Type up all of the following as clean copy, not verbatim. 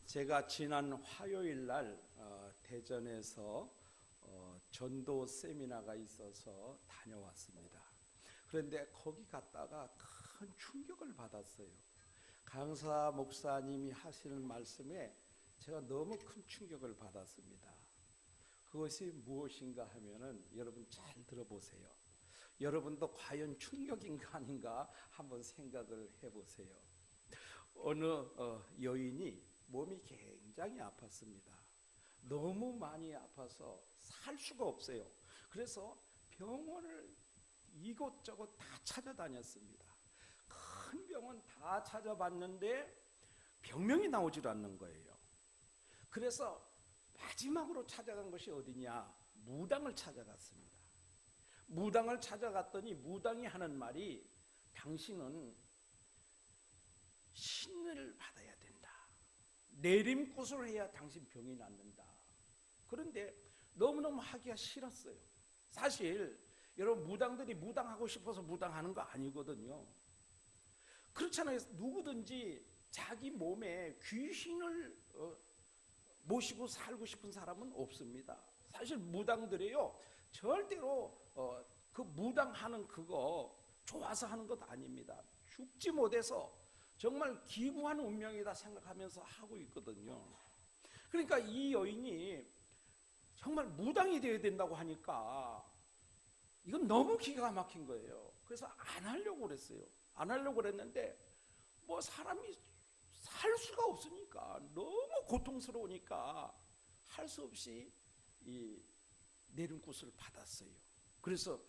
제가 지난 화요일 날 대전에서 전도 세미나가 있어서 다녀왔습니다. 그런데 거기 갔다가 큰 충격을 받았어요. 강사 목사님이 하시는 말씀에 제가 너무 큰 충격을 받았습니다. 그것이 무엇인가 하면은 여러분 잘 들어보세요. 여러분도 과연 충격인가 아닌가 한번 생각을 해보세요. 어느 여인이 몸이 굉장히 아팠습니다. 너무 많이 아파서 살 수가 없어요. 그래서 병원을 이곳저곳 다 찾아다녔습니다. 큰 병원 다 찾아봤는데 병명이 나오질 않는 거예요. 그래서 마지막으로 찾아간 것이 어디냐? 무당을 찾아갔습니다. 무당을 찾아갔더니 무당이 하는 말이 당신은 신을 받아야 된다. 내림굿을 해야 당신 병이 낫는다. 그런데 너무너무 하기가 싫었어요. 사실 여러분 무당들이 무당하고 싶어서 무당하는 거 아니거든요. 그렇잖아요. 누구든지 자기 몸에 귀신을 모시고 살고 싶은 사람은 없습니다. 사실 무당들이요 절대로 그 무당하는 그거 좋아서 하는 것 아닙니다. 죽지 못해서 정말 기구한 운명이다 생각하면서 하고 있거든요. 그러니까 이 여인이 정말 무당이 되어야 된다고 하니까 이건 너무 기가 막힌 거예요. 그래서 안 하려고 그랬어요. 안 하려고 그랬는데 뭐 사람이 살 수가 없으니까 너무 고통스러우니까 할 수 없이 이 내림굿을 받았어요. 그래서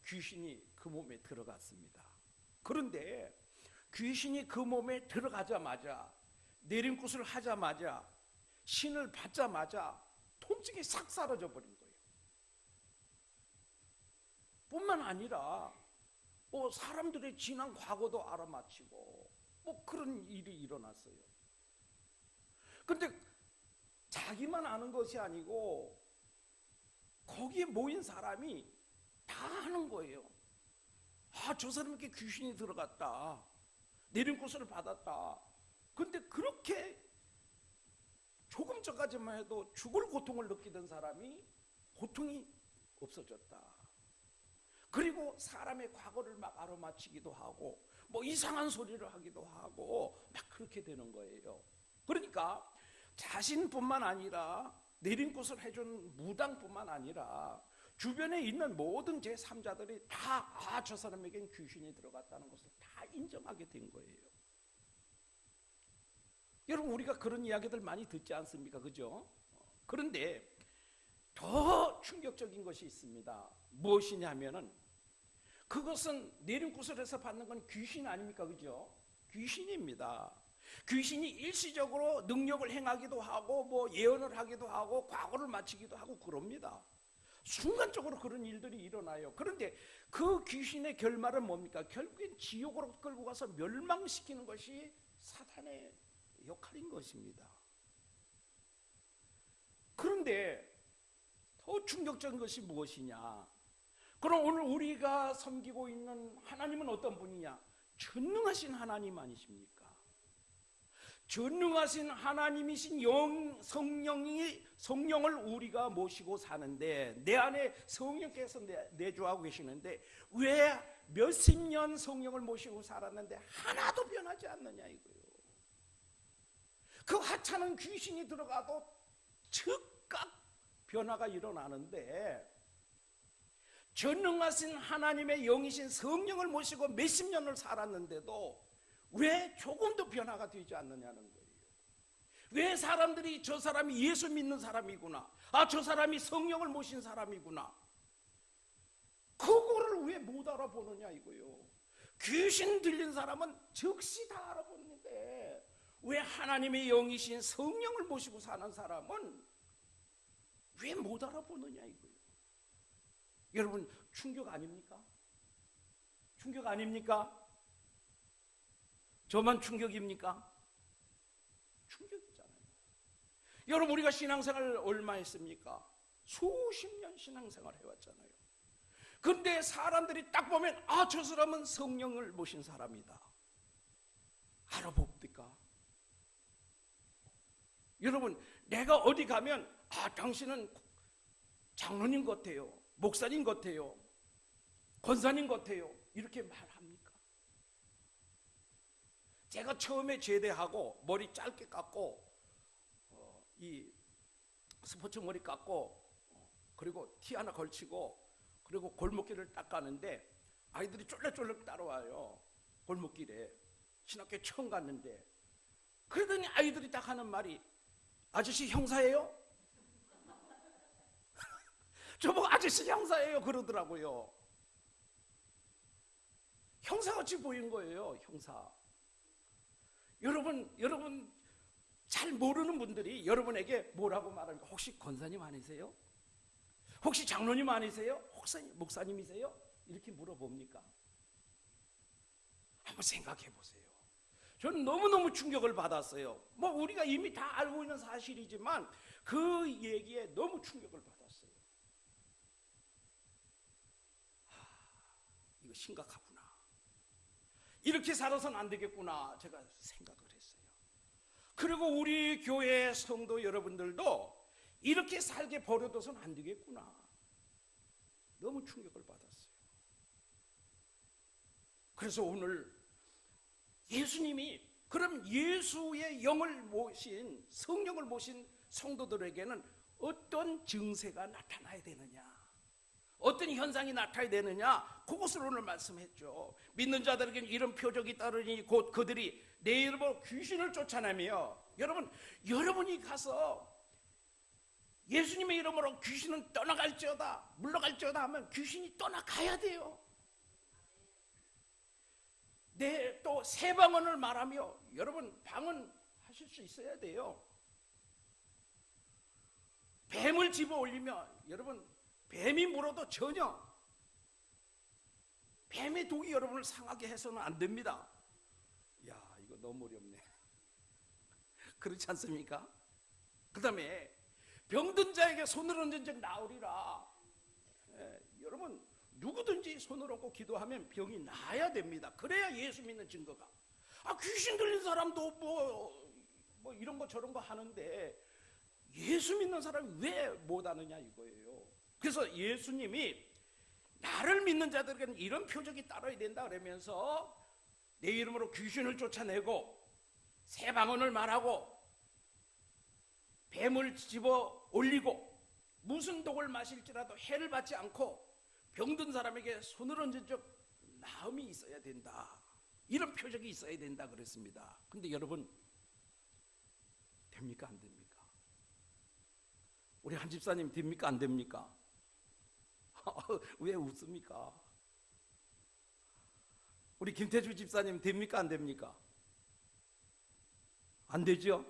귀신이 그 몸에 들어갔습니다. 그런데 귀신이 그 몸에 들어가자마자 내림굿을 하자마자 신을 받자마자 통증이 싹 사라져 버린 거예요. 뿐만 아니라 뭐 사람들의 지난 과거도 알아맞히고 뭐 그런 일이 일어났어요. 그런데 자기만 아는 것이 아니고 거기에 모인 사람이 다 아는 거예요. 아, 저 사람에게 귀신이 들어갔다. 내림굿을 받았다. 그런데 그렇게 조금 전까지만 해도 죽을 고통을 느끼던 사람이 고통이 없어졌다. 그리고 사람의 과거를 막 알아맞히기도 하고 뭐 이상한 소리를 하기도 하고 막 그렇게 되는 거예요. 그러니까 자신뿐만 아니라 내림굿을 해준 무당뿐만 아니라 주변에 있는 모든 제3자들이 다 저 사람에겐 귀신이 들어갔다는 것을 다 인정하게 된 거예요. 여러분 우리가 그런 이야기들 많이 듣지 않습니까? 그죠? 그런데 더 충격적인 것이 있습니다. 무엇이냐면은 그것은 내림굿을 해서 받는 건 귀신 아닙니까? 그죠? 귀신입니다. 귀신이 일시적으로 능력을 행하기도 하고 뭐 예언을 하기도 하고 과거를 맞히기도 하고 그럽니다. 순간적으로 그런 일들이 일어나요. 그런데 그 귀신의 결말은 뭡니까? 결국엔 지옥으로 끌고 가서 멸망시키는 것이 사탄의 역할인 것입니다. 그런데 더 충격적인 것이 무엇이냐? 그럼 오늘 우리가 섬기고 있는 하나님은 어떤 분이냐? 전능하신 하나님 아니십니까? 전능하신 하나님이신 성령을 우리가 모시고 사는데 내 안에 성령께서 내주하고 계시는데 왜 몇십 년 성령을 모시고 살았는데 하나도 변하지 않느냐 이거예요. 그 하찮은 귀신이 들어가도 즉각 변화가 일어나는데 전능하신 하나님의 영이신 성령을 모시고 몇십 년을 살았는데도 왜 조금도 변화가 되지 않느냐는 거예요. 왜 사람들이 저 사람이 예수 믿는 사람이구나, 아, 저 사람이 성령을 모신 사람이구나, 그거를 왜 못 알아보느냐 이거예요. 귀신 들린 사람은 즉시 다 알아보는데 왜 하나님의 영이신 성령을 모시고 사는 사람은 왜 못 알아보느냐 이거예요. 여러분 충격 아닙니까? 충격 아닙니까? 저만 충격입니까? 충격이잖아요. 여러분 우리가 신앙생활을 얼마 했습니까? 수십 년 신앙생활 해왔잖아요. 그런데 사람들이 딱 보면 아, 저 사람은 성령을 모신 사람이다. 알아봅니까? 여러분, 내가 어디 가면 당신은 장로님 같아요, 목사님 같아요, 권사님 같아요, 이렇게 말합니까? 제가 처음에 제대하고 머리 짧게 깎고 이 스포츠 머리 깎고 그리고 티 하나 걸치고 그리고 골목길을 딱 가는데 아이들이 쫄래쫄래 따라와요. 골목길에 신학교에 처음 갔는데, 그러더니 아이들이 딱 하는 말이, 아저씨 형사예요? 저보고 아저씨 형사예요 그러더라고요. 형사같이 보인 거예요, 형사. 여러분 잘 모르는 분들이 여러분에게 뭐라고 말합니까? 혹시 권사님 아니세요? 혹시 장로님 아니세요? 혹시 목사님이세요? 이렇게 물어봅니까? 한번 생각해 보세요. 저는 너무너무 충격을 받았어요. 뭐 우리가 이미 다 알고 있는 사실이지만 그 얘기에 너무 충격을 받았어요. 이거 심각하구나. 이렇게 살아서는 안 되겠구나 제가 생각을 했어요. 그리고 우리 교회 성도 여러분들도 이렇게 살게 버려둬서는 안 되겠구나. 너무 충격을 받았어요. 그래서 오늘 예수님이, 그럼 예수의 영을 모신, 성령을 모신 성도들에게는 어떤 증세가 나타나야 되느냐, 어떤 현상이 나타나야 되느냐, 그것을 오늘 말씀했죠. 믿는 자들에게는 이런 표적이 따르니 곧 그들이 내 이름으로 귀신을 쫓아내며, 여러분이 가서 예수님의 이름으로 귀신은 떠나갈지어다, 물러갈지어다 하면 귀신이 떠나가야 돼요. 또 새 방언을 말하며 여러분 방언하실 수 있어야 돼요. 뱀을 집어 올리면 여러분 뱀이 물어도 전혀 뱀의 독이 여러분을 상하게 해서는 안 됩니다. 야, 이거 너무 어렵네. 그렇지 않습니까? 그 다음에 병든 자에게 손을 얹은 적 나으리라. 여러분 누구든지 손을 얹고 기도하면 병이 나아야 됩니다. 그래야 예수 믿는 증거가. 귀신 들린 사람도 뭐 이런 거 저런 거 하는데 예수 믿는 사람이 왜 못하느냐 이거예요. 그래서 예수님이 나를 믿는 자들에게는 이런 표적이 따라야 된다 그러면서 내 이름으로 귀신을 쫓아내고 새 방언을 말하고 뱀을 집어 올리고 무슨 독을 마실지라도 해를 받지 않고 병든 사람에게 손을 얹은 적 나음이 있어야 된다. 이런 표적이 있어야 된다 그랬습니다. 그런데 여러분 됩니까 안 됩니까? 우리 한 집사님 됩니까 안 됩니까? 왜 웃습니까? 우리 김태주 집사님 됩니까 안 됩니까? 안 되죠?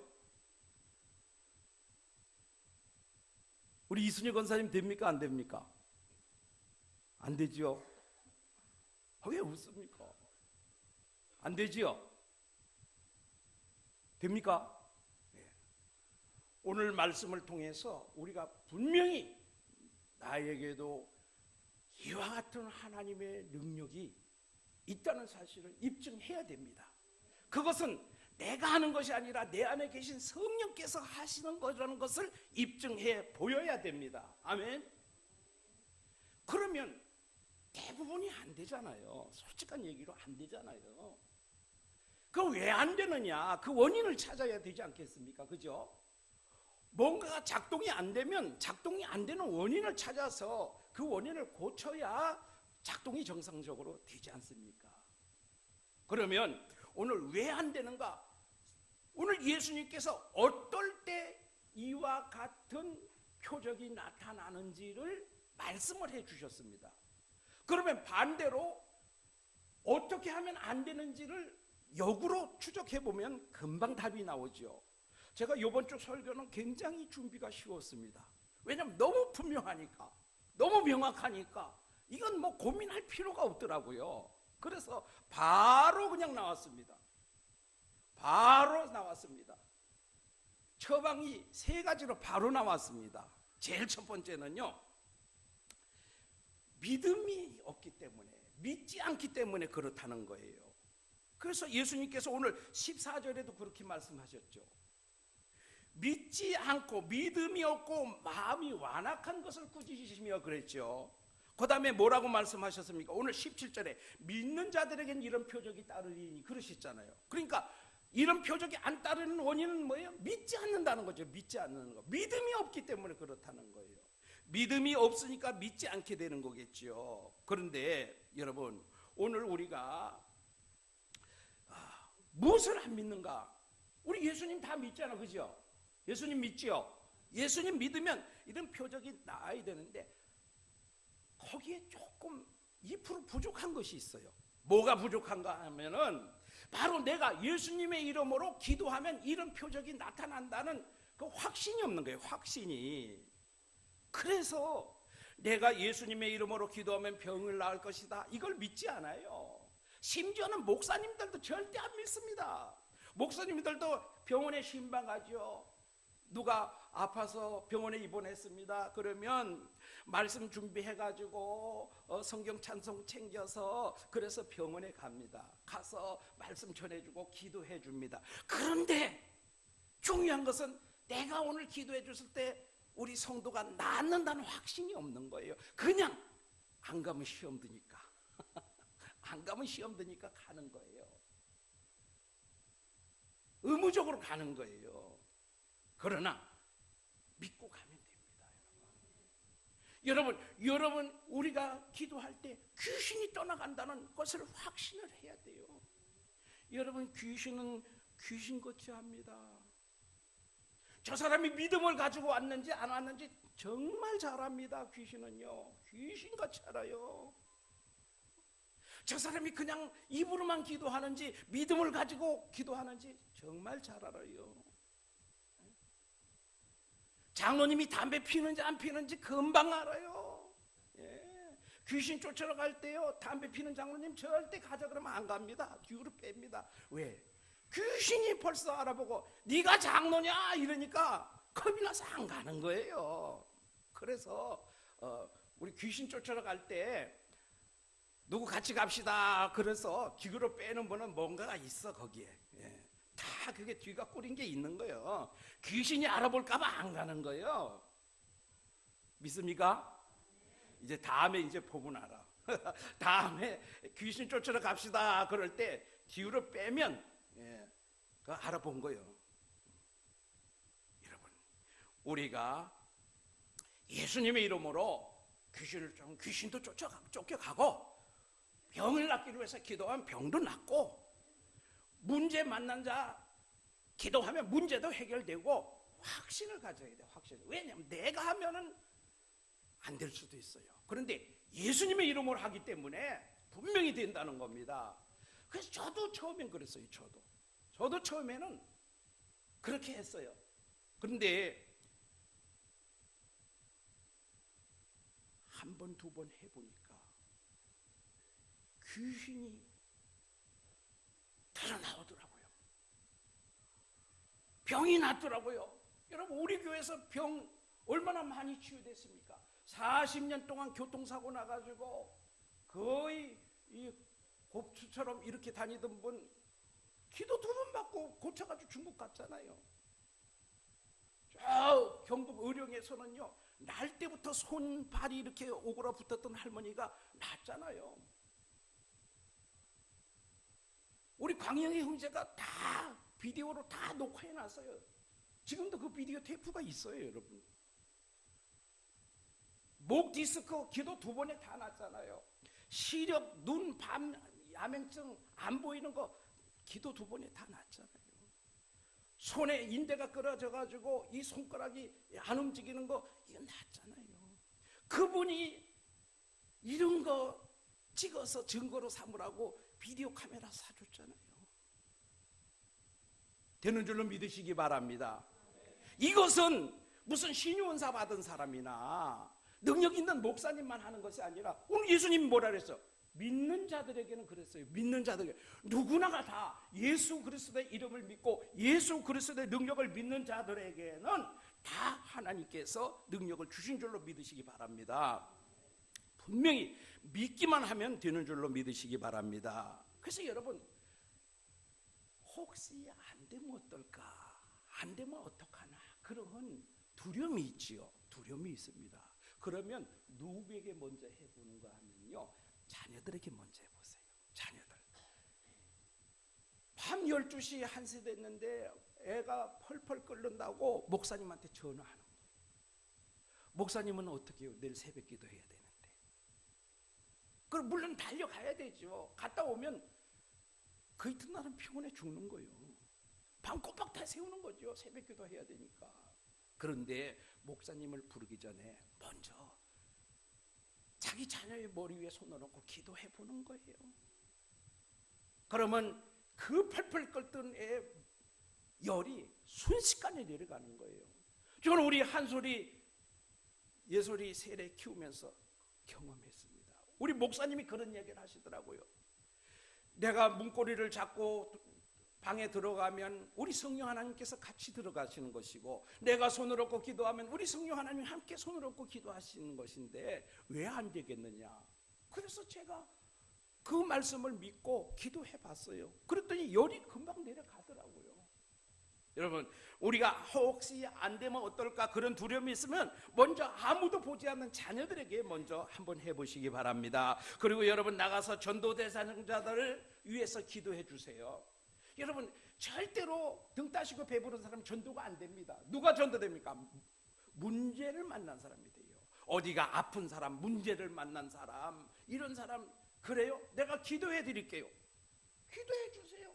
우리 이순희 권사님 됩니까 안 됩니까? 안 되지요? 왜 웃습니까? 안 되지요? 됩니까? 네. 오늘 말씀을 통해서 우리가 분명히 나에게도 이와 같은 하나님의 능력이 있다는 사실을 입증해야 됩니다. 그것은 내가 하는 것이 아니라 내 안에 계신 성령께서 하시는 거라는 것을 입증해 보여야 됩니다. 아멘. 그러면 대부분이 안 되잖아요. 솔직한 얘기로 안 되잖아요. 그 왜 안 되느냐, 그 원인을 찾아야 되지 않겠습니까? 그죠? 뭔가가 작동이 안 되면 작동이 안 되는 원인을 찾아서 그 원인을 고쳐야 작동이 정상적으로 되지 않습니까? 그러면 오늘 왜 안 되는가? 오늘 예수님께서 어떨 때 이와 같은 표적이 나타나는지를 말씀을 해 주셨습니다. 그러면 반대로 어떻게 하면 안 되는지를 역으로 추적해 보면 금방 답이 나오죠. 제가 이번 주 설교는 굉장히 준비가 쉬웠습니다. 왜냐하면 너무 분명하니까, 너무 명확하니까 이건 뭐 고민할 필요가 없더라고요. 그래서 바로 그냥 나왔습니다. 바로 나왔습니다. 처방이 세 가지로 바로 나왔습니다. 제일 첫 번째는요, 믿음이 없기 때문에, 믿지 않기 때문에 그렇다는 거예요. 그래서 예수님께서 오늘 14절에도 그렇게 말씀하셨죠. 믿지 않고 믿음이 없고 마음이 완악한 것을 꾸짖으시며 그랬죠. 그 다음에 뭐라고 말씀하셨습니까? 오늘 17절에 믿는 자들에겐 이런 표적이 따르리니 그러셨잖아요. 그러니까 이런 표적이 안 따르는 원인은 뭐예요? 믿지 않는다는 거죠. 믿지 않는 거. 믿음이 없기 때문에 그렇다는 거예요. 믿음이 없으니까 믿지 않게 되는 거겠죠. 그런데 여러분, 오늘 우리가 무엇을 안 믿는가? 우리 예수님 다 믿잖아, 그죠? 예수님 믿지요? 예수님 믿으면 이런 표적이 나와야 되는데 거기에 조금 2% 부족한 것이 있어요. 뭐가 부족한가 하면은 바로 내가 예수님의 이름으로 기도하면 이런 표적이 나타난다는 그 확신이 없는 거예요. 확신이. 그래서 내가 예수님의 이름으로 기도하면 병을 나을 것이다, 이걸 믿지 않아요. 심지어는 목사님들도 절대 안 믿습니다. 목사님들도 병원에 신방하죠. 누가 아파서 병원에 입원했습니다. 그러면 말씀 준비해가지고 성경 찬송 챙겨서 그래서 병원에 갑니다. 가서 말씀 전해주고 기도해줍니다. 그런데 중요한 것은 내가 오늘 기도해 줬을 때 우리 성도가 낫는다는 확신이 없는 거예요. 그냥 안 가면 시험 드니까 안 가면 시험 드니까 가는 거예요. 의무적으로 가는 거예요. 그러나 믿고 가면 됩니다. 여러분 우리가 기도할 때 귀신이 떠나간다는 것을 확신을 해야 돼요. 여러분, 귀신은 귀신같이 합니다. 저 사람이 믿음을 가지고 왔는지 안 왔는지 정말 잘합니다. 귀신은요, 귀신같이 알아요. 저 사람이 그냥 입으로만 기도하는지 믿음을 가지고 기도하는지 정말 잘 알아요. 장로님이 담배 피는지 안 피는지 금방 알아요. 예. 귀신 쫓으러 갈 때요, 담배 피는 장로님 절대 가자 그러면 안 갑니다. 뒤로 뺍니다. 왜? 귀신이 벌써 알아보고 네가 장로냐 이러니까 겁이 나서 안 가는 거예요. 그래서 우리 귀신 쫓으러 갈 때 누구 같이 갑시다 그래서 뒤로 빼는 분은 뭔가가 있어 거기에. 예. 다 그게 뒤가 꾸린 게 있는 거예요. 귀신이 알아볼까봐 안 가는 거예요. 믿습니까? 이제 다음에 이제 보고 알아. 다음에 귀신 쫓으러 갑시다 그럴 때 뒤로 빼면 그거 알아본 거예요. 여러분, 우리가 예수님의 이름으로 귀신도 쫓겨가고 병을 낫기를 위해서 기도하면 병도 낫고, 문제 만난 자 기도하면 문제도 해결되고, 확신을 가져야 돼요. 확신. 왜냐하면 내가 하면은 안 될 수도 있어요. 그런데 예수님의 이름으로 하기 때문에 분명히 된다는 겁니다. 그래서 저도 처음엔 그랬어요. 저도 처음에는 그렇게 했어요. 그런데 한 번, 두 번 해보니까 귀신이 드러나오더라고요. 병이 났더라고요. 여러분, 우리 교회에서 병 얼마나 많이 치유됐습니까? 40년 동안 교통사고 나가지고 거의 이 곱추처럼 이렇게 다니던 분 기도 2번 받고 고쳐가지고 중국 갔잖아요. 저 경북 의령에서는요, 날 때부터 손, 발이 이렇게 오그라 붙었던 할머니가 낫잖아요. 우리 광영의 형제가 다 비디오로 다 녹화해놨어요. 지금도 그 비디오 테이프가 있어요, 여러분. 목 디스크 기도 2번에 다 났잖아요. 시력, 눈, 밤, 야맹증, 안 보이는 거 기도 2번에 다 났잖아요. 손에 인대가 끊어져가지고 이 손가락이 안 움직이는 거 이거 났잖아요. 그분이 이런 거 찍어서 증거로 삼으라고 비디오 카메라 사줬잖아요. 되는 줄로 믿으시기 바랍니다. 이것은 무슨 신유원사 받은 사람이나 능력 있는 목사님만 하는 것이 아니라 오늘 예수님이 뭐라 그랬어요? 믿는 자들에게는 그랬어요. 믿는 자들에게 누구나가 다 예수 그리스도의 이름을 믿고 예수 그리스도의 능력을 믿는 자들에게는 다 하나님께서 능력을 주신 줄로 믿으시기 바랍니다. 분명히 믿기만 하면 되는 줄로 믿으시기 바랍니다. 그래서 여러분, 혹시 안 되면 어떨까? 안 되면 어떡하나 그런 두려움이 있지요. 두려움이 있습니다. 그러면 누구에게 먼저 해보는가 하면요, 자녀들에게 먼저 해보세요. 자녀들. 밤 12시 1시 됐는데 애가 펄펄 끓는다고 목사님한테 전화하는 거예요. 목사님은 어떻게 해요? 내일 새벽 기도 해야 되는데. 그럼 물론 달려가야 되죠. 갔다 오면 그 이튿날은 피곤해 죽는 거예요. 밤 꼬박 다 세우는 거죠. 새벽 기도 해야 되니까. 그런데 목사님을 부르기 전에 먼저 자기 자녀의 머리 위에 손을 얹고 기도해 보는 거예요. 그러면 그 펄펄 끓던 애 열이 순식간에 내려가는 거예요. 저는 우리 한솔이 예솔이 세례 키우면서 경험했습니다. 우리 목사님이 그런 얘기를 하시더라고요. 내가 문고리를 잡고 방에 들어가면 우리 성령 하나님께서 같이 들어가시는 것이고, 내가 손을 얹고 기도하면 우리 성령 하나님 함께 손을 얹고 기도하시는 것인데 왜 안 되겠느냐. 그래서 제가 그 말씀을 믿고 기도해 봤어요. 그랬더니 열이 금방 내려가더라고요. 여러분, 우리가 혹시 안 되면 어떨까 그런 두려움이 있으면 먼저 아무도 보지 않는 자녀들에게 먼저 한번 해보시기 바랍니다. 그리고 여러분, 나가서 전도 대상자들을 위해서 기도해 주세요. 여러분, 절대로 등 따시고 배부른 사람 전도가 안 됩니다. 누가 전도됩니까? 문제를 만난 사람이 돼요. 어디가 아픈 사람, 문제를 만난 사람, 이런 사람. 그래요? 내가 기도해 드릴게요. 기도해 주세요.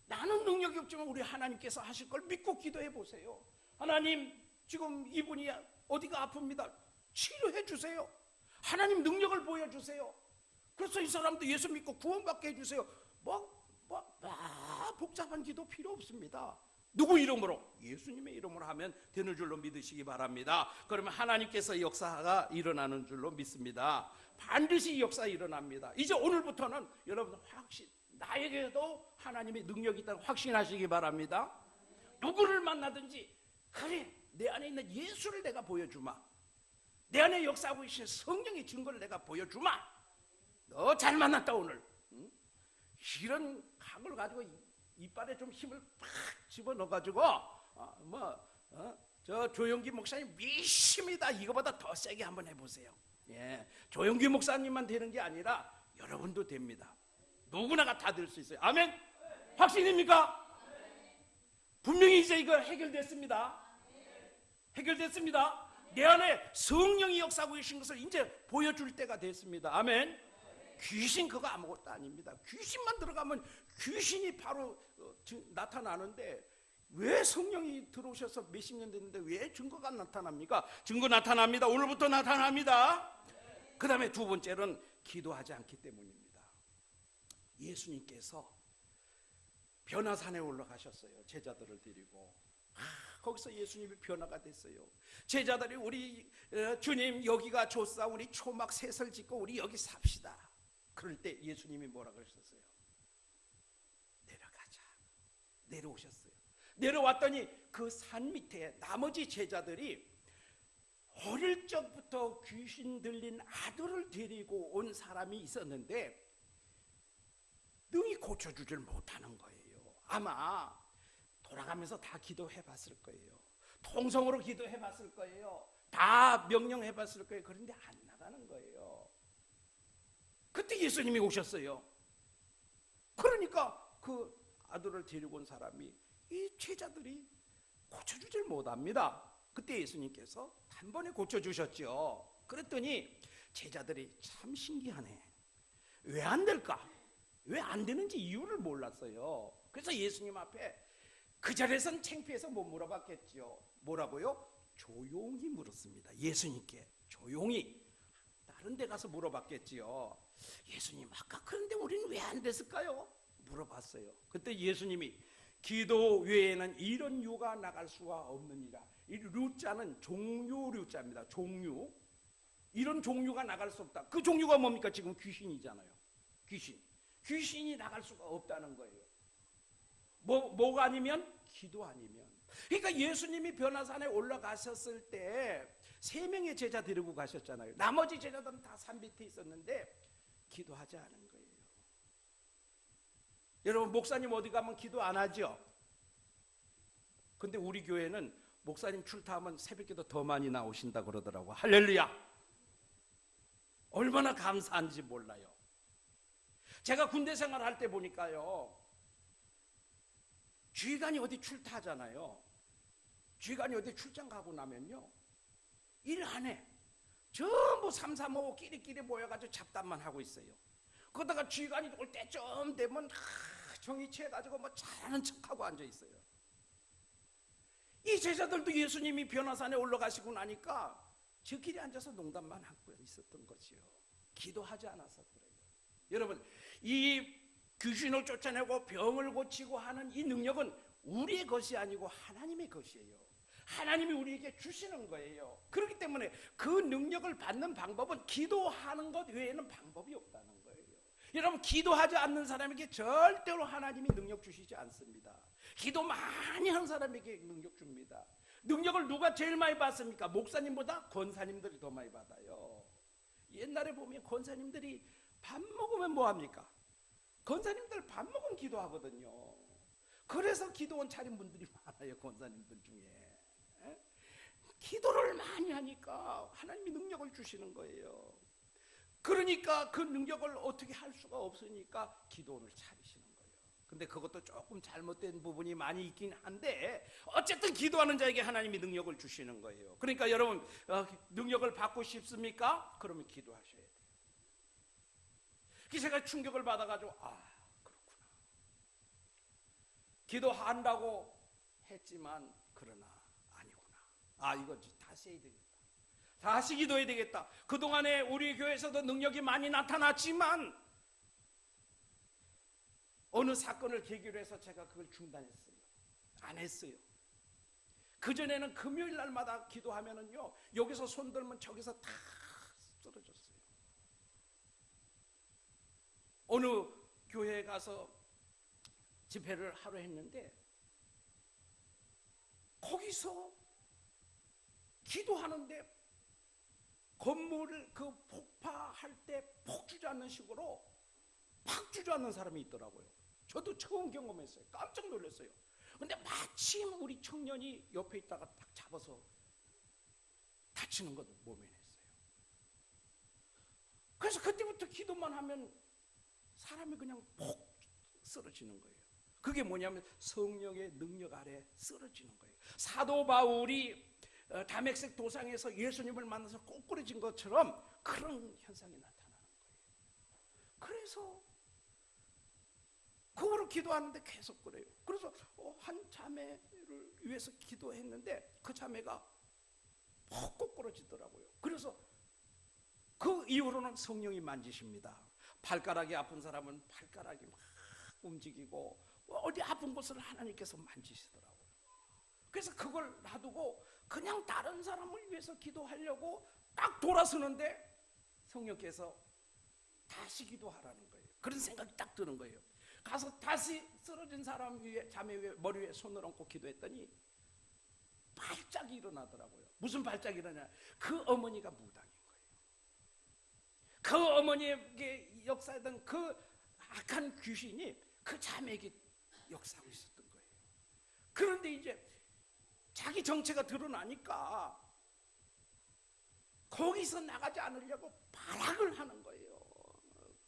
나는 능력이 없지만 우리 하나님께서 하실 걸 믿고 기도해 보세요. 하나님, 지금 이분이 어디가 아픕니다. 치료해 주세요. 하나님 능력을 보여주세요. 그래서 이 사람도 예수 믿고 구원받게 해주세요. 복잡한 기도 필요 없습니다. 누구 이름으로? 예수님의 이름으로 하면 되는 줄로 믿으시기 바랍니다. 그러면 하나님께서 역사가 일어나는 줄로 믿습니다. 반드시 역사 일어납니다. 이제 오늘부터는 여러분 나에게도 하나님의 능력이 있다고 확신하시기 바랍니다. 누구를 만나든지, 그래, 내 안에 있는 예수를 내가 보여주마. 내 안에 역사하고 계신 성령의 증거를 내가 보여주마. 너 잘 만났다 오늘. 응? 이런 감을 가지고 이빨에 좀 힘을 팍 집어넣어가지고 저 조영기 목사님 미심이다, 이거보다 더 세게 한번 해보세요. 예, 조영기 목사님만 되는 게 아니라 여러분도 됩니다. 누구나가 다 될 수 있어요. 아멘. 확신입니까? 분명히 이제 이거 해결됐습니다. 해결됐습니다. 내 안에 성령이 역사하고 계신 것을 이제 보여줄 때가 됐습니다. 아멘. 귀신 그거 아무것도 아닙니다. 귀신만 들어가면 귀신이 바로 나타나는데, 왜 성령이 들어오셔서 몇십 년 됐는데 왜 증거가 나타납니까? 증거 나타납니다. 오늘부터 나타납니다. 그 다음에 두 번째는 기도하지 않기 때문입니다. 예수님께서 변화산에 올라가셨어요. 제자들을 데리고. 거기서 예수님이 변화가 됐어요. 제자들이 우리 주님 여기가 좋사, 우리 초막 셋을 짓고 우리 여기 삽시다. 그럴 때 예수님이 뭐라 그러셨어요? 내려가자. 내려오셨어요. 내려왔더니 그 산 밑에 나머지 제자들이 어릴 적부터 귀신 들린 아들을 데리고 온 사람이 있었는데 능히 고쳐주질 못하는 거예요. 아마 돌아가면서 다 기도해 봤을 거예요. 통성으로 기도해 봤을 거예요. 다 명령해 봤을 거예요. 그런데 안 나가는 거예요. 그때 예수님이 오셨어요. 그러니까 그 아들을 데리고 온 사람이, 이 제자들이 고쳐주질 못합니다. 그때 예수님께서 단번에 고쳐주셨죠. 그랬더니 제자들이 참 신기하네. 왜 안 될까? 왜 안 되는지 이유를 몰랐어요. 그래서 예수님 앞에 그 자리에선 창피해서 못 물어봤겠죠. 뭐라고요? 조용히 물었습니다. 예수님께 조용히. 다른 데 가서 물어봤겠지요. 예수님, 아까 그런데 우리는 왜 안 됐을까요? 물어봤어요. 그때 예수님이 기도 외에는 이런 유가 나갈 수가 없느니라. 이 류자는 종류 류자입니다. 종류. 이런 종류가 나갈 수 없다. 그 종류가 뭡니까? 지금 귀신이잖아요. 귀신이 나갈 수가 없다는 거예요. 뭐가 아니면? 기도 아니면. 그러니까 예수님이 변화산에 올라가셨을 때 3명의 제자 데리고 가셨잖아요. 나머지 제자들은 다 산 밑에 있었는데 기도하지 않은 거예요. 여러분, 목사님 어디 가면 기도 안 하죠? 근데 우리 교회는 목사님 출타하면 새벽기도 더 많이 나오신다 그러더라고. 할렐루야. 얼마나 감사한지 몰라요. 제가 군대 생활할 때 보니까요, 지휘관이 어디 출타하잖아요. 지휘관이 어디 출장 가고 나면요, 일 안 해. 전부 3, 3, 5 끼리끼리 모여가지고 잡담만 하고 있어요. 그러다가 지휘관이 올 때쯤 되면 정이 취해가지고 뭐 잘하는 척하고 앉아 있어요. 이 제자들도 예수님이 변화산에 올라가시고 나니까 저끼리 앉아서 농담만 하고 있었던 거지요. 기도하지 않아서 그래요. 여러분, 이 귀신을 쫓아내고 병을 고치고 하는 이 능력은 우리의 것이 아니고 하나님의 것이에요. 하나님이 우리에게 주시는 거예요. 그렇기 때문에 그 능력을 받는 방법은 기도하는 것 외에는 방법이 없다는 거예요. 여러분, 기도하지 않는 사람에게 절대로 하나님이 능력 주시지 않습니다. 기도 많이 하는 사람에게 능력 줍니다. 능력을 누가 제일 많이 받습니까? 목사님보다 권사님들이 더 많이 받아요. 옛날에 보면 권사님들이 밥 먹으면 뭐합니까? 권사님들 밥 먹으면 기도하거든요. 그래서 기도원 차린 분들이 많아요. 권사님들 중에. 기도를 많이 하니까 하나님이 능력을 주시는 거예요. 그러니까 그 능력을 어떻게 할 수가 없으니까 기도원을 차리시는 거예요. 근데 그것도 조금 잘못된 부분이 많이 있긴 한데 어쨌든 기도하는 자에게 하나님이 능력을 주시는 거예요. 그러니까 여러분, 능력을 받고 싶습니까? 그러면 기도하셔야 돼요. 제가 충격을 받아가지고 그렇구나. 기도한다고 했지만 그러나 아니구나. 이거 다시 해야 되겠다. 다시 기도해야 되겠다. 그동안에 우리 교회에서도 능력이 많이 나타났지만 어느 사건을 계기로 해서 제가 그걸 중단했어요. 안 했어요. 그전에는 금요일 날마다 기도하면은요, 여기서 손 들면 저기서 다 쓰러졌어요. 어느 교회에 가서 집회를 하러 했는데 거기서 기도하는데 건물을 그 폭파할 때 폭 주저앉는 식으로 팍 주저앉는 사람이 있더라고요. 저도 처음 경험했어요. 깜짝 놀랐어요. 근데 마침 우리 청년이 옆에 있다가 딱 잡아서 다치는 것을 모면했어요. 그래서 그때부터 기도만 하면 사람이 그냥 폭 쓰러지는 거예요. 그게 뭐냐면 성령의 능력 아래 쓰러지는 거예요. 사도 바울이 다메섹 도상에서 예수님을 만나서 꼬꾸라진 것처럼 그런 현상이 나타나는 거예요. 그래서 그거로 기도하는데 계속 그래요. 그래서 한 자매를 위해서 기도했는데 그 자매가 퍽 꼬꾸라지더라고요. 그래서 그 이후로는 성령이 만지십니다. 발가락이 아픈 사람은 발가락이 막 움직이고 어디 아픈 곳을 하나님께서 만지시더라고요. 그래서 그걸 놔두고 그냥 다른 사람을 위해서 기도하려고 딱 돌아서는데 성령께서 다시 기도하라는 거예요. 그런 생각이 딱 드는 거예요. 가서 다시 쓰러진 사람 위에, 자매 위에, 머리 위에 손을 얹고 기도했더니 발작이 일어나더라고요. 무슨 발작이 일어나냐? 그 어머니가 무당인 거예요. 그 어머니에게 역사하던 그 악한 귀신이 그 자매에게 역사하고 있었던 거예요. 그런데 이제 자기 정체가 드러나니까 거기서 나가지 않으려고 발악을 하는 거예요.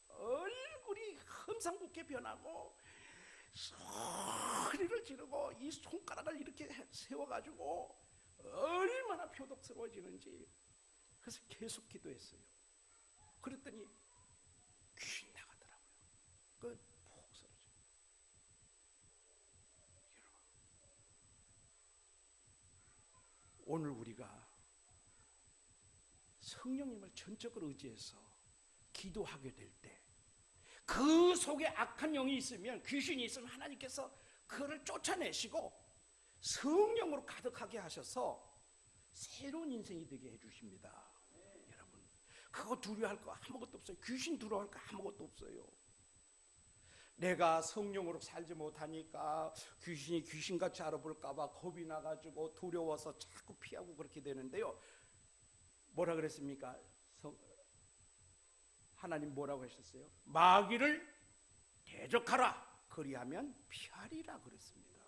얼굴이 험상궂게 변하고 소리를 지르고 이 손가락을 이렇게 세워가지고 얼마나 표독스러워지는지. 그래서 계속 기도했어요. 그랬더니 귀신 나가더라고요. 푹 쓰러져. 여러분, 오늘 우리가 성령님을 전적으로 의지해서 기도하게 될 때 그 속에 악한 영이 있으면, 귀신이 있으면 하나님께서 그를 쫓아내시고 성령으로 가득하게 하셔서 새로운 인생이 되게 해주십니다. 여러분, 그거 두려워할 거 아무것도 없어요. 귀신 두려워할 거 아무것도 없어요. 내가 성령으로 살지 못하니까 귀신이 귀신같이 알아볼까 봐 겁이 나가지고 두려워서 자꾸 피하고 그렇게 되는데요. 뭐라 그랬습니까? 하나님 뭐라고 하셨어요? 마귀를 대적하라, 그리하면 피하리라 그랬습니다.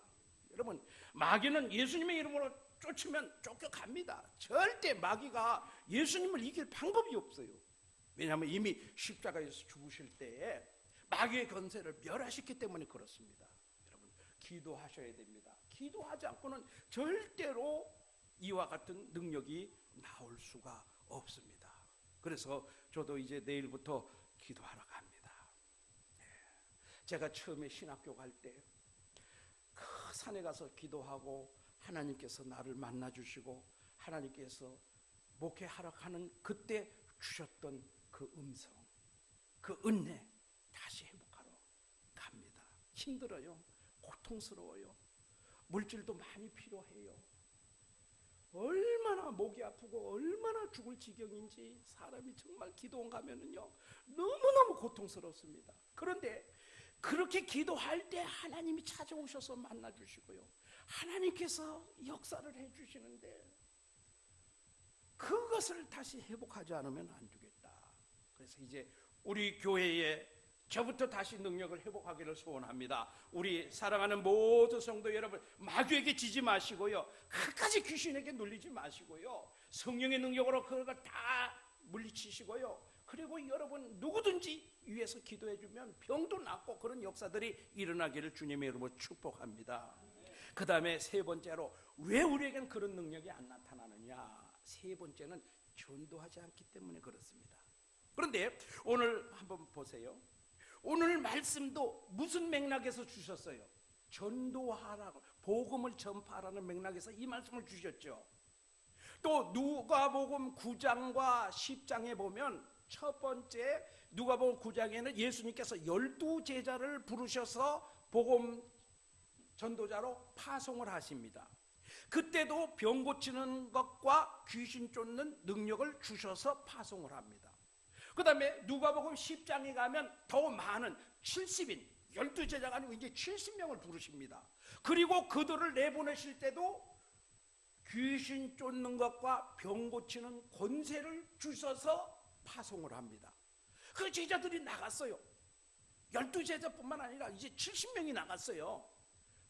여러분, 마귀는 예수님의 이름으로 쫓으면 쫓겨갑니다. 절대 마귀가 예수님을 이길 방법이 없어요. 왜냐하면 이미 십자가에서 죽으실 때에 마귀의 권세를 멸하셨기 때문에 그렇습니다. 여러분, 기도하셔야 됩니다. 기도하지 않고는 절대로 이와 같은 능력이 나올 수가 없습니다. 그래서 저도 이제 내일부터 기도하러 갑니다. 제가 처음에 신학교 갈 때 그 산에 가서 기도하고 하나님께서 나를 만나 주시고 하나님께서 목회하러 가는 그때 주셨던 그 음성, 그 은혜 다시 회복하러 갑니다. 힘들어요. 고통스러워요. 물질도 많이 필요해요. 얼마나 목이 아프고 얼마나 죽을 지경인지 사람이 정말 기도원 가면은요 너무너무 고통스럽습니다. 그런데 그렇게 기도할 때 하나님이 찾아오셔서 만나주시고요, 하나님께서 역사를 해주시는데 그것을 다시 회복하지 않으면 안 되겠다. 그래서 이제 우리 교회에 저부터 다시 능력을 회복하기를 소원합니다. 우리 사랑하는 모든 성도 여러분, 마귀에게 지지 마시고요, 끝까지 귀신에게 눌리지 마시고요, 성령의 능력으로 그걸 다 물리치시고요, 그리고 여러분 누구든지 위에서 기도해주면 병도 낫고 그런 역사들이 일어나기를 주님의 이름으로 축복합니다. 그 다음에 세 번째로, 왜 우리에겐 그런 능력이 안 나타나느냐? 세 번째는 전도하지 않기 때문에 그렇습니다. 그런데 오늘 한번 보세요. 오늘 말씀도 무슨 맥락에서 주셨어요? 전도하라고, 복음을 전파하라는 맥락에서 이 말씀을 주셨죠. 또 누가복음 9장과 10장에 보면 첫 번째 누가복음 9장에는 예수님께서 12제자를 부르셔서 복음 전도자로 파송을 하십니다. 그때도 병 고치는 것과 귀신 쫓는 능력을 주셔서 파송을 합니다. 그 다음에 누가복음 10장에 가면 더 많은 70인, 12제자가 아니고 이제 70명을 부르십니다. 그리고 그들을 내보내실 때도 귀신 쫓는 것과 병 고치는 권세를 주셔서 파송을 합니다. 그 제자들이 나갔어요. 12제자뿐만 아니라 이제 70명이 나갔어요.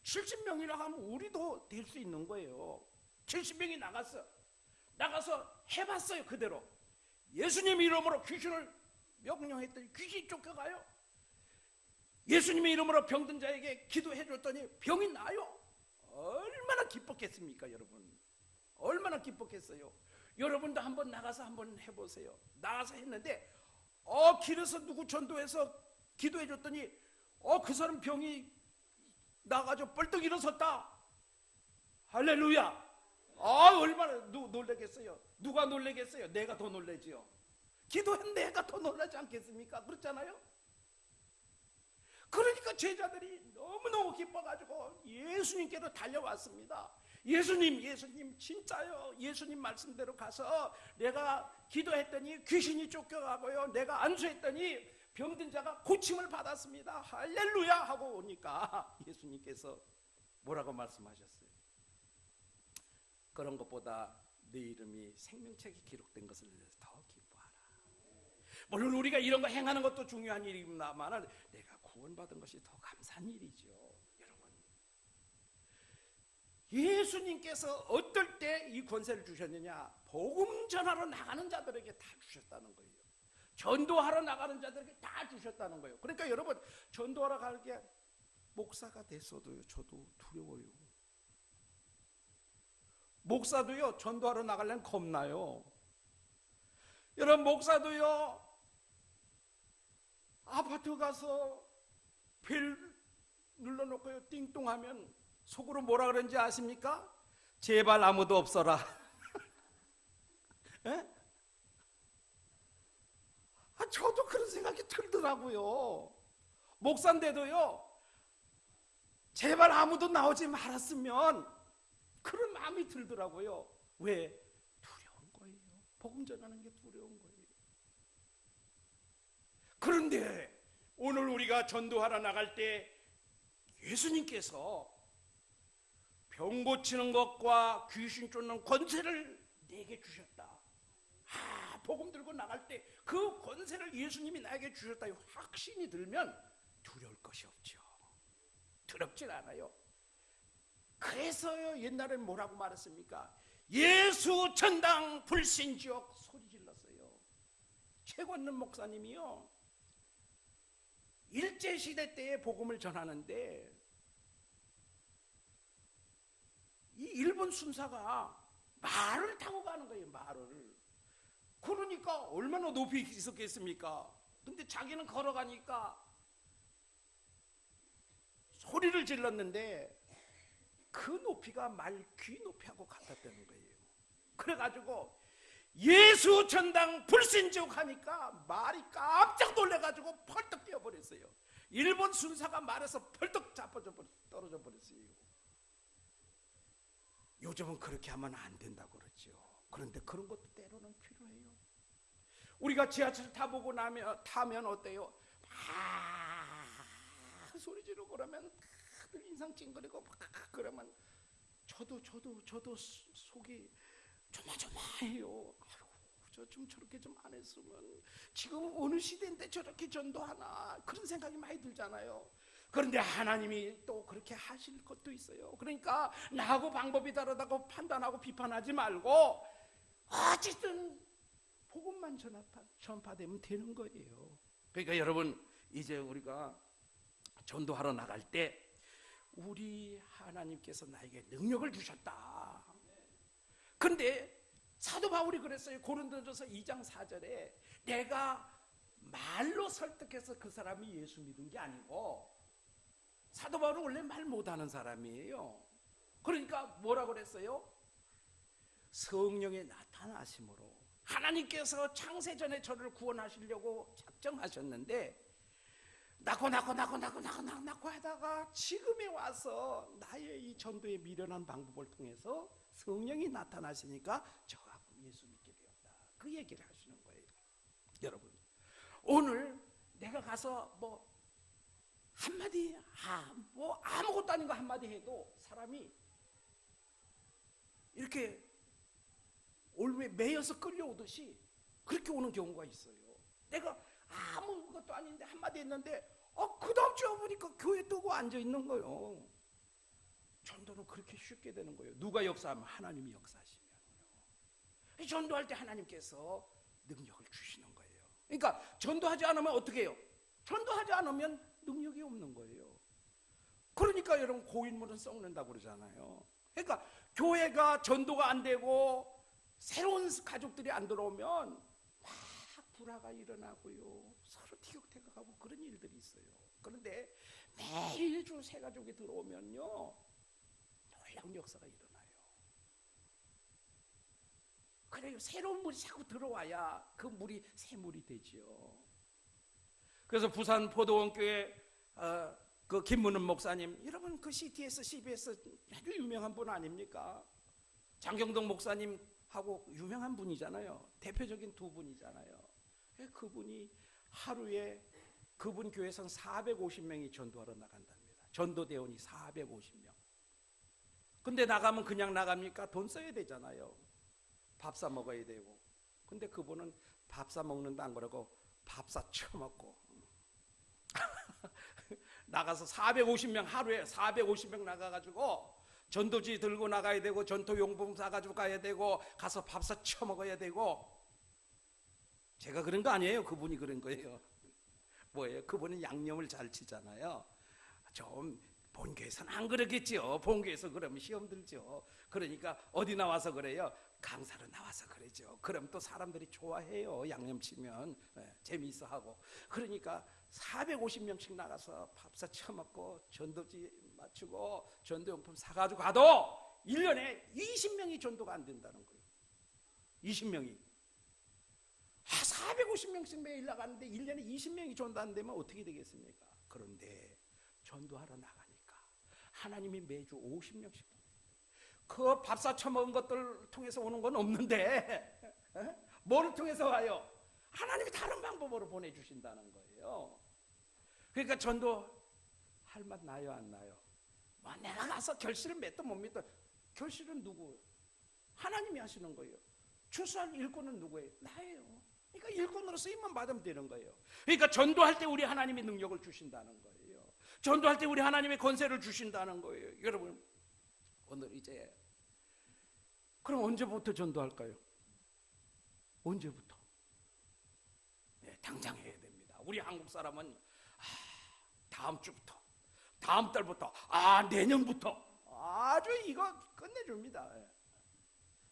70명이라 하면 우리도 될 수 있는 거예요. 70명이 나가서 해봤어요. 그대로 예수님 이름으로 귀신을 명령했더니 귀신이 쫓겨가요. 예수님의 이름으로 병든 자에게 기도해 줬더니 병이 나요. 얼마나 기뻤겠습니까, 여러분? 얼마나 기뻤겠어요. 여러분도 한번 나가서 한번 해보세요. 나가서 했는데 길에서 누구 전도해서 기도해 줬더니 그 사람 병이 나가지고 벌떡 일어섰다. 할렐루야. 얼마나 놀라겠어요. 누가 놀라겠어요? 내가 더 놀라지요. 기도한 내가 더 놀라지 않겠습니까? 그렇잖아요. 그러니까 제자들이 너무너무 기뻐가지고 예수님께로 달려왔습니다. 예수님 진짜요. 예수님 말씀대로 가서 내가 기도했더니 귀신이 쫓겨가고요, 내가 안수했더니 병든 자가 고침을 받았습니다. 할렐루야 하고 오니까 예수님께서 뭐라고 말씀하셨어요? 그런 것보다 네 이름이 생명책에 기록된 것을 위해서 더 기뻐하라. 물론 우리가 이런 거 행하는 것도 중요한 일입니다만 내가 구원받은 것이 더 감사한 일이죠. 여러분, 예수님께서 어떨 때 이 권세를 주셨느냐? 복음 전하러 나가는 자들에게 다 주셨다는 거예요. 전도하러 나가는 자들에게 다 주셨다는 거예요. 그러니까 여러분, 전도하러 갈 게 목사가 됐어도요, 저도 두려워요. 목사도요, 전도하러 나가려면 겁나요. 여러분, 목사도요, 아파트 가서 벨 눌러놓고요, 띵동하면 속으로 뭐라 그런지 아십니까? 제발 아무도 없어라. 저도 그런 생각이 들더라고요. 목사인데도요, 제발 아무도 나오지 말았으면 그런 마음이 들더라고요. 왜? 두려운 거예요. 복음 전하는 게 두려운 거예요. 그런데 오늘 우리가 전도하러 나갈 때 예수님께서 병 고치는 것과 귀신 쫓는 권세를 내게 주셨다. 복음 들고 나갈 때 그 권세를 예수님이 나에게 주셨다. 확신이 들면 두려울 것이 없죠. 두렵질 않아요. 그래서요 옛날엔 뭐라고 말했습니까? 예수 전당 불신지옥 소리 질렀어요. 최권능 목사님이요 일제시대 때에 복음을 전하는데 이 일본 순사가 말을 타고 가는 거예요. 말을. 그러니까 얼마나 높이 있었겠습니까? 근데 자기는 걸어가니까 소리를 질렀는데 그 높이가 말 귀 높이하고 같았다는 거예요. 그래가지고 예수 전당 불신지옥 하니까 말이 깜짝 놀래가지고 펄떡 뛰어버렸어요. 일본 순사가 말에서 펄떡 떨어져 버렸어요. 요즘은 그렇게 하면 안 된다고 그러죠. 그런데 그런 것도 때로는 필요해요. 우리가 지하철 타면 어때요? 막 소리 지르고 그러면 다들 인상 찡그리고 막 그러면 저도 속이 조마조마해요. 아이고 저 좀 저렇게 좀 안 했으면 지금 어느 시대인데 저렇게 전도하나 그런 생각이 많이 들잖아요. 그런데 하나님이 또 그렇게 하실 것도 있어요. 그러니까 나하고 방법이 다르다고 판단하고 비판하지 말고 어쨌든 복음만 전파되면 되는 거예요. 그러니까 여러분 이제 우리가 전도하러 나갈 때 우리 하나님께서 나에게 능력을 주셨다. 그런데 사도 바울이 그랬어요. 고린도전서 2장 4절에 내가 말로 설득해서 그 사람이 예수 믿은 게 아니고 사도 바울은 원래 말 못하는 사람이에요. 그러니까 뭐라고 그랬어요? 성령의 나타나심으로 하나님께서 창세전에 저를 구원하시려고 작정하셨는데 낳고 하다가 지금에 와서 나의 이 전도에 미련한 방법을 통해서 성령이 나타나시니까 저하고 예수 믿게 되었다. 그 얘기를 하시는 거예요. 여러분 오늘 내가 가서 뭐 한마디 뭐 아무것도 아닌 거 한마디 해도 사람이 이렇게 올무에 매여서 끌려오듯이 그렇게 오는 경우가 있어요. 내가 아무것도 아닌데 한마디 했는데 그 다음 주에 보니까 교회 뜨고 앉아있는 거예요. 전도는 그렇게 쉽게 되는 거예요. 누가 역사하면 하나님이 역사하시면요. 전도할 때 하나님께서 능력을 주시는 거예요. 그러니까 전도하지 않으면 어떻게 해요? 전도하지 않으면 능력이 없는 거예요. 그러니까 여러분 고인물은 썩는다고 그러잖아요. 그러니까 교회가 전도가 안 되고 새로운 가족들이 안 들어오면 막 불화가 일어나고요. 서로 티격태격하고 그런 일들이 있어요. 그런데 매주 새 가족이 들어오면요 놀라운 역사가 일어나요. 그래요. 새로운 물이 자꾸 들어와야 그 물이 새 물이 되지요. 그래서 부산 포도원교회 그 김문은 목사님, 여러분 그 CTS, CBS 아주 유명한 분 아닙니까? 장경동 목사님하고 유명한 분이잖아요. 대표적인 두 분이잖아요. 그분이 하루에 그분 교회에선 450명이 전도하러 나간답니다. 전도대원이 450명. 근데 나가면 그냥 나갑니까? 돈 써야 되잖아요. 밥 사 먹어야 되고. 근데 그분은 밥 사 먹는다 안 그러고 밥 사 처먹고 나가서 450명 하루에 450명 나가가지고 전도지 들고 나가야 되고 전도용품 사가지고 가야 되고 가서 밥 사 처먹어야 되고. 제가 그런 거 아니에요. 그분이 그런 거예요. 뭐예요? 그분은 양념을 잘 치잖아요. 좀 본교에서는 안 그러겠죠. 본교에서 그러면 시험 들죠. 그러니까 어디 나와서 그래요? 강사로 나와서 그러죠. 그럼 또 사람들이 좋아해요. 양념 치면 재미있어 하고. 그러니까 450명씩 나가서 밥사 처먹고 전도지 맞추고 전도용품 사가지고 가도 1년에 20명이 전도가 안 된다는 거예요. 20명이 450명씩 매일 나가는데 1년에 20명이 전도 안 되면 어떻게 되겠습니까? 그런데 전도하러 나가니까 하나님이 매주 50명씩 그 밥사 처먹은 것들 통해서 오는 건 없는데 뭐를 통해서 와요? 하나님이 다른 방법으로 보내주신다는 거예요. 그러니까 전도할 맛 나요 안 나요? 뭐 내가 가서 결실을 맺든 못 맺든 결실은 누구? 하나님이 하시는 거예요. 추수할 일꾼은 누구예요? 나예요. 그러니까 일꾼으로 쓰임만 받으면 되는 거예요. 그러니까 전도할 때 우리 하나님이 능력을 주신다는 거예요. 전도할 때 우리 하나님의 권세를 주신다는 거예요. 여러분 오늘 이제 그럼 언제부터 전도할까요? 언제부터? 네, 당장 해야 됩니다. 우리 한국 사람은 다음 주부터, 다음 달부터, 내년부터 아주 이거 끝내줍니다.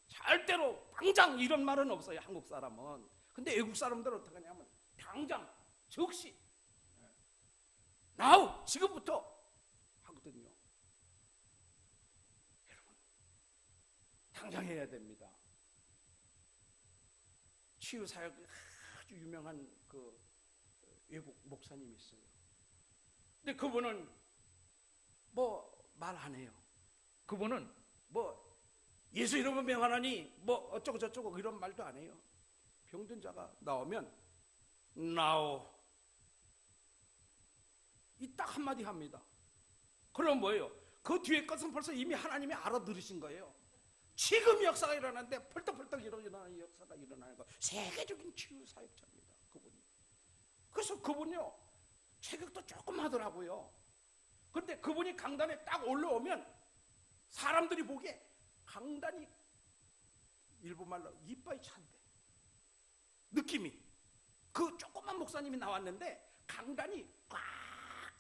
절대로 당장 이런 말은 없어요, 한국 사람은. 근데 외국 사람들은 어떻게 하냐면 당장, 즉시, now, 지금부터 하거든요. 여러분, 당장 해야 됩니다. 치유사역 아주 유명한 그 외국 목사님이 있어요. 근데 그분은 뭐 말 안 해요. 그분은 뭐 예수 이름으로 명하나니 뭐 어쩌고 저쩌고 이런 말도 안 해요. 병든 자가 나오면 now 이 딱 한마디 합니다. 그럼 뭐예요? 그 뒤에 것은 벌써 이미 하나님이 알아들으신 거예요. 지금 역사가 일어나는데 펄떡펄떡 일어나는 역사가 일어나는 거. 세계적인 치유 사역자입니다, 그분이. 그래서 그분요 체격도 조금 하더라고요. 그런데 그분이 강단에 딱 올라오면 사람들이 보기에 강단이 일본말로 이빠이 찬데 느낌이 그 조그만 목사님이 나왔는데 강단이 꽉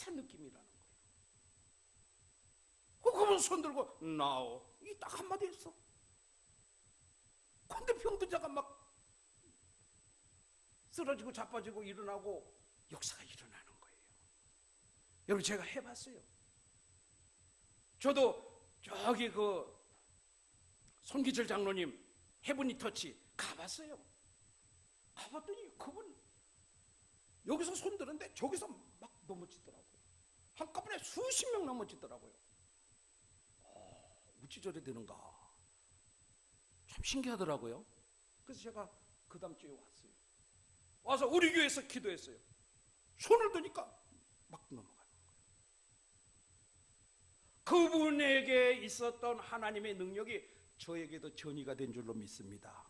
찬 느낌이라는 거예요. 그분 손 들고 나오 이 딱 한마디 했어. 근데 병든 자가 막 쓰러지고 자빠지고 일어나고 역사가 일어나는 거예요. 여러분 제가 해봤어요. 저도 저기 그 손기철 장로님 헤브니 터치 가봤어요. 가봤더니 그분 여기서 손 드는데 저기서 막 넘어지더라고요. 한꺼번에 수십 명 넘어지더라고요. 어찌 저래 되는가 참 신기하더라고요. 그래서 제가 그 다음 주에 왔어요. 와서 우리 교회에서 기도했어요. 손을 드니까 막 넘어가는 거예요. 그분에게 있었던 하나님의 능력이 저에게도 전이가 된 줄로 믿습니다.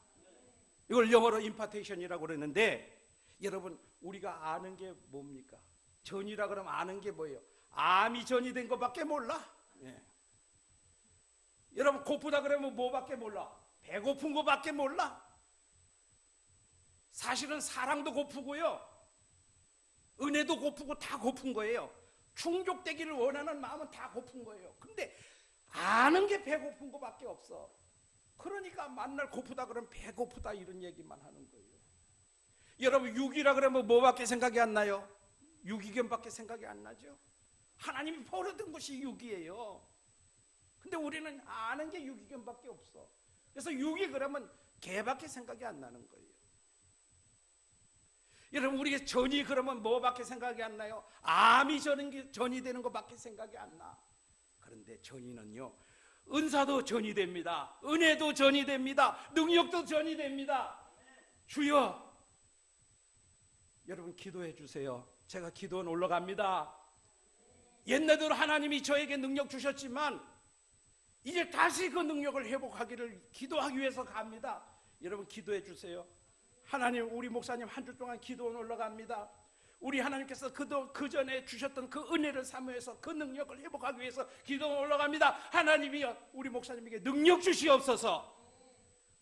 이걸 영어로 임파테이션이라고 그러는데 여러분 우리가 아는 게 뭡니까? 전이라 그러면 아는 게 뭐예요? 암이 전이 된 것밖에 몰라. 예. 여러분 고프다 그러면 뭐밖에 몰라? 배고픈 것밖에 몰라. 사실은 사랑도 고프고요 은혜도 고프고 다 고픈 거예요. 충족되기를 원하는 마음은 다 고픈 거예요. 근데 아는 게 배고픈 것밖에 없어. 그러니까 만날 고프다 그러면 배고프다 이런 얘기만 하는 거예요. 여러분 육이라 그러면 뭐밖에 생각이 안 나요? 유기견밖에 생각이 안 나죠. 하나님이 버려둔 것이 육이에요. 근데 우리는 아는 게 유기견밖에 없어. 그래서 육이 그러면 개밖에 생각이 안 나는 거예요. 여러분 우리가 전이 그러면 뭐밖에 생각이 안 나요? 암이 전이 되는 것밖에 생각이 안 나. 그런데 전이는요 은사도 전이 됩니다. 은혜도 전이 됩니다. 능력도 전이 됩니다. 주여 여러분 기도해 주세요. 제가 기도는 올라갑니다. 옛날대로 하나님이 저에게 능력 주셨지만 이제 다시 그 능력을 회복하기를 기도하기 위해서 갑니다. 여러분 기도해 주세요. 하나님 우리 목사님 한 주 동안 기도는 올라갑니다. 우리 하나님께서 그 전에 주셨던 그 은혜를 사모해서 그 능력을 회복하기 위해서 기도는 올라갑니다. 하나님이여 우리 목사님에게 능력 주시옵소서.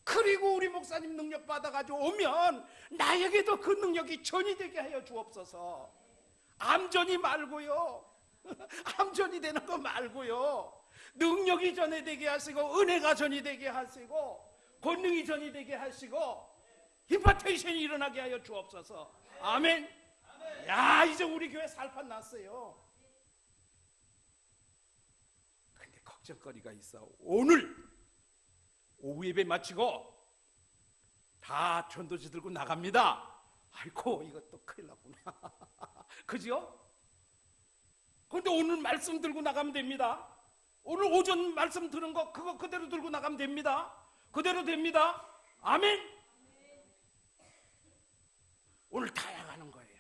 그리고 우리 목사님 능력 받아가지고 오면 나에게도 그 능력이 전이 되게 하여 주옵소서. 암전이 말고요 암전이 되는 거 말고요 능력이 전이 되게 하시고 은혜가 전이 되게 하시고 권능이 전이 되게 하시고 임파테이션이 일어나게 하여 주옵소서. 아멘. 야 이제 우리 교회 살판 났어요. 근데 걱정거리가 있어. 오늘 오후 예배 마치고 다 전도지 들고 나갑니다. 아이고 이것도 큰일 났구나. 그죠? 그런데 오늘 말씀 들고 나가면 됩니다. 오늘 오전 말씀 들은 거 그거 그대로 들고 나가면 됩니다. 그대로 됩니다. 아멘. 오늘 다 나가는 거예요.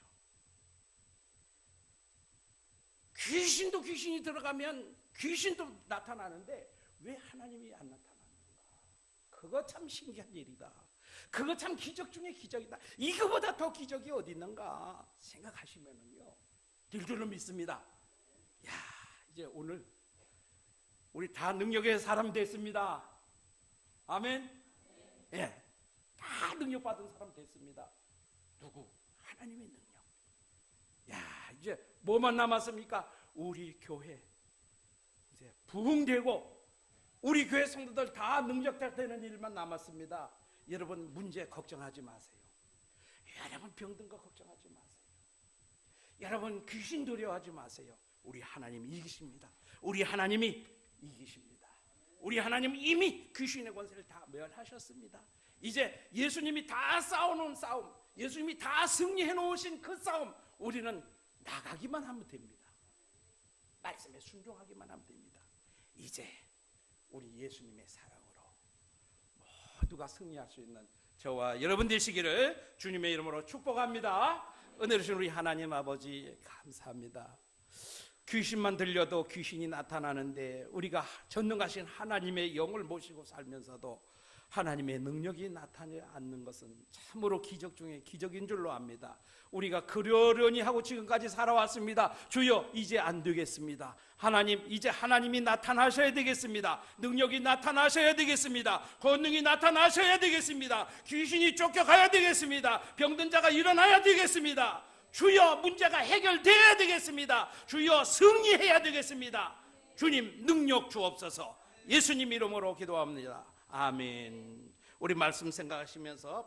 귀신도 귀신이 들어가면 귀신도 나타나는데 왜 하나님이 안 나타나는가? 그거 참 신기한 일이다. 그거 참 기적 중에 기적이다. 이거보다 더 기적이 어디 있는가 생각하시면은요 될 줄로 믿습니다. 야 이제 오늘 우리 다 능력의 사람 됐습니다. 아멘. 예, 다 능력받은 사람 됐습니다. 누구? 하나님의 능력. 야, 이제 뭐만 남았습니까? 우리 교회 이제 부흥되고 우리 교회 성도들 다 능력되는 일만 남았습니다. 여러분 문제 걱정하지 마세요. 여러분 병든 거 걱정하지 마세요. 여러분 귀신 두려워하지 마세요. 우리 하나님 이기십니다. 우리 하나님이 이기십니다. 우리 하나님 이미 귀신의 권세를 다 멸하셨습니다. 이제 예수님이 다 싸워놓은 싸움, 예수님이 다 승리해 놓으신 그 싸움, 우리는 나가기만 하면 됩니다. 말씀에 순종하기만 하면 됩니다. 이제 우리 예수님의 사랑으로 모두가 승리할 수 있는 저와 여러분 되시기를 주님의 이름으로 축복합니다. 은혜로 주신 우리 하나님 아버지 감사합니다. 귀신만 들려도 귀신이 나타나는데 우리가 전능하신 하나님의 영을 모시고 살면서도 하나님의 능력이 나타나지 않는 것은 참으로 기적 중에 기적인 줄로 압니다. 우리가 그러려니 하고 지금까지 살아왔습니다. 주여 이제 안 되겠습니다. 하나님 이제 하나님이 나타나셔야 되겠습니다. 능력이 나타나셔야 되겠습니다. 권능이 나타나셔야 되겠습니다. 귀신이 쫓겨가야 되겠습니다. 병든 자가 일어나야 되겠습니다. 주여 문제가 해결돼야 되겠습니다. 주여 승리해야 되겠습니다. 주님 능력 주옵소서. 예수님 이름으로 기도합니다. 아멘. 우리 말씀 생각하시면서